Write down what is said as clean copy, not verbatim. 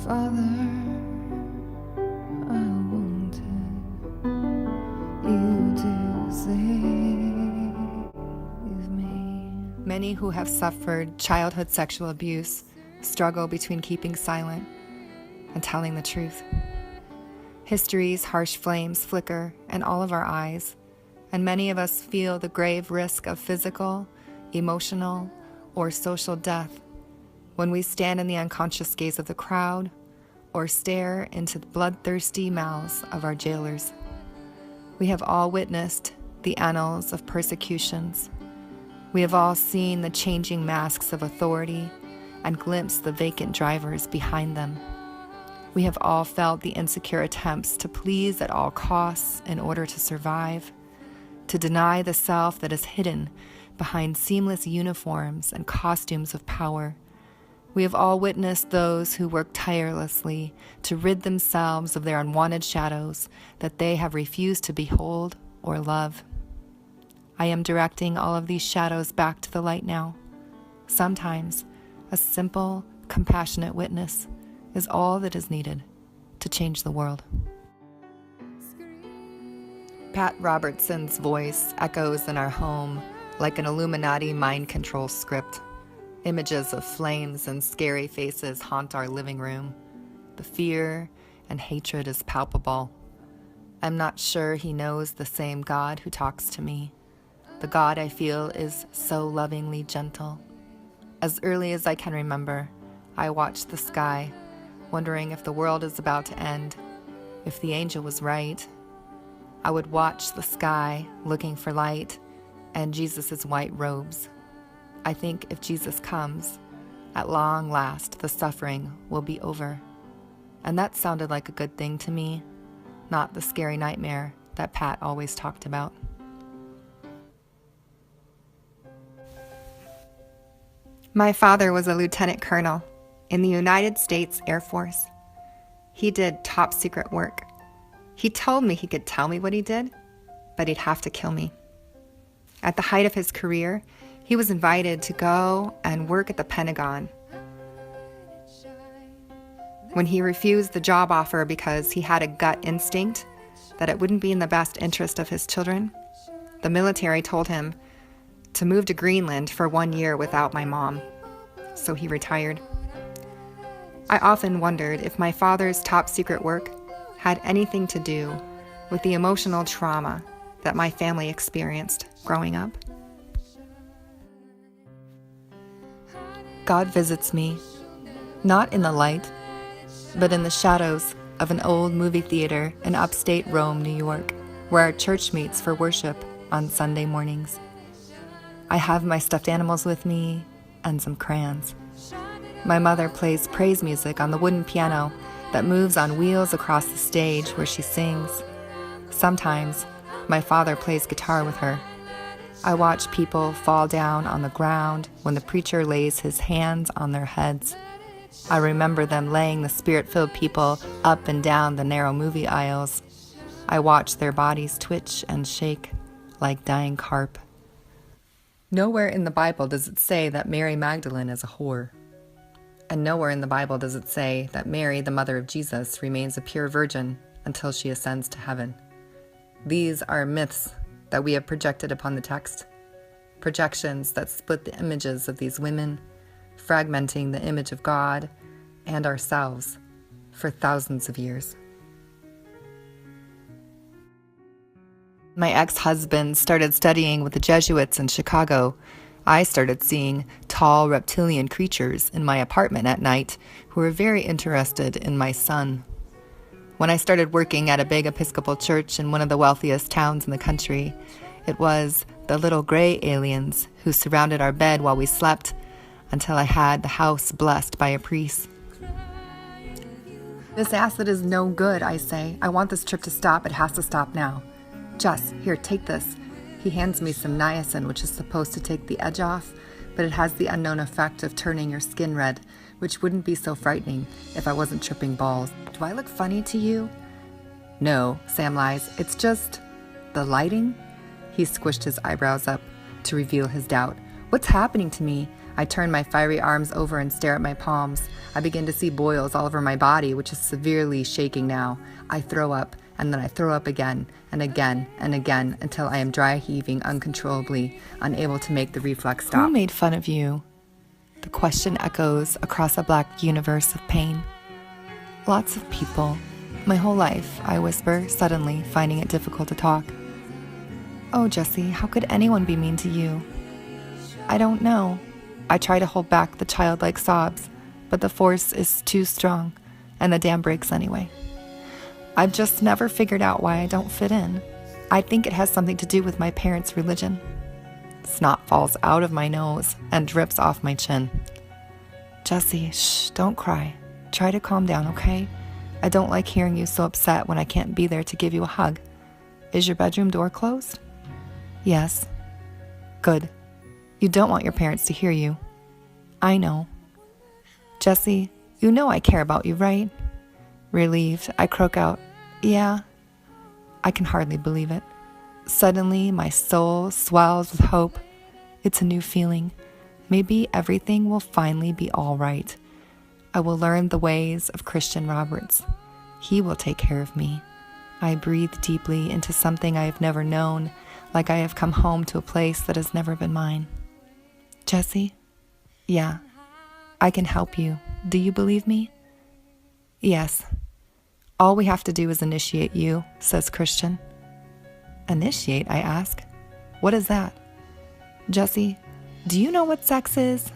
Father, I wanted you to save me. Many who have suffered childhood sexual abuse struggle between keeping silent and telling the truth. History's harsh flames flicker in all of our eyes, and many of us feel the grave risk of physical, emotional, or social death when we stand in the unconscious gaze of the crowd or stare into the bloodthirsty mouths of our jailers. We have all witnessed the annals of persecutions. We have all seen the changing masks of authority and glimpsed the vacant drivers behind them. We have all felt the insecure attempts to please at all costs in order to survive, to deny the self that is hidden behind seamless uniforms and costumes of power. We have all witnessed those who work tirelessly to rid themselves of their unwanted shadows that they have refused to behold or love. I am directing all of these shadows back to the light now. Sometimes a simple, compassionate witness is all that is needed to change the world. Pat Robertson's voice echoes in our home like an Illuminati mind control script. Images of flames and scary faces haunt our living room. The fear and hatred is palpable. I'm not sure he knows the same God who talks to me. The God I feel is so lovingly gentle. As early as I can remember, I watched the sky, wondering if the world is about to end, if the angel was right. I would watch the sky, looking for light and Jesus' white robes. I think if Jesus comes, at long last the suffering will be over. And that sounded like a good thing to me, not the scary nightmare that Pat always talked about. My father was a lieutenant colonel in the United States Air Force. He did top secret work. He told me he could tell me what he did, but he'd have to kill me. At the height of his career, he was invited to go and work at the Pentagon. When he refused the job offer because he had a gut instinct that it wouldn't be in the best interest of his children, the military told him to move to Greenland for 1 year without my mom. So he retired. I often wondered if my father's top secret work had anything to do with the emotional trauma that my family experienced growing up. God visits me, not in the light, but in the shadows of an old movie theater in upstate Rome, New York, where our church meets for worship on Sunday mornings. I have my stuffed animals with me and some crayons. My mother plays praise music on the wooden piano that moves on wheels across the stage where she sings. Sometimes my father plays guitar with her. I watch people fall down on the ground when the preacher lays his hands on their heads. I remember them laying the spirit-filled people up and down the narrow movie aisles. I watch their bodies twitch and shake like dying carp. Nowhere in the Bible does it say that Mary Magdalene is a whore. And nowhere in the Bible does it say that Mary, the mother of Jesus, remains a pure virgin until she ascends to heaven. These are myths that we have projected upon the text, projections that split the images of these women, fragmenting the image of God and ourselves for thousands of years. My ex-husband started studying with the Jesuits in Chicago. I started seeing tall reptilian creatures in my apartment at night who were very interested in my son. When I started working at a big Episcopal church in one of the wealthiest towns in the country, it was the little gray aliens who surrounded our bed while we slept until I had the house blessed by a priest. This acid is no good, I say. I want this trip to stop. It has to stop now. Jess, here, take this. He hands me some niacin, which is supposed to take the edge off, but it has the unknown effect of turning your skin red, which wouldn't be so frightening if I wasn't tripping balls. Do I look funny to you? No, Sam lies. It's just the lighting. He squished his eyebrows up to reveal his doubt. What's happening to me? I turn my fiery arms over and stare at my palms. I begin to see boils all over my body, which is severely shaking now. I throw up, and then I throw up again, and again, and again, until I am dry heaving uncontrollably, unable to make the reflex stop. Who made fun of you? The question echoes across a black universe of pain. Lots of people. My whole life, I whisper, suddenly finding it difficult to talk. Oh, Jesse, how could anyone be mean to you? I don't know. I try to hold back the childlike sobs, but the force is too strong, and the dam breaks anyway. I've just never figured out why I don't fit in. I think it has something to do with my parents' religion. Snot falls out of my nose and drips off my chin. Jesse, shh, don't cry. Try to calm down, okay? I don't like hearing you so upset when I can't be there to give you a hug. Is your bedroom door closed? Yes. Good. You don't want your parents to hear you. I know. Jesse, you know I care about you, right? Relieved, I croak out, yeah. I can hardly believe it. Suddenly, my soul swells with hope. It's a new feeling. Maybe everything will finally be all right. I will learn the ways of Christian Roberts. He will take care of me. I breathe deeply into something I have never known, like I have come home to a place that has never been mine. Jesse? Yeah. I can help you. Do you believe me? Yes. All we have to do is initiate you, says Christian. Initiate, I ask. What is that? Jesse, do you know what sex is?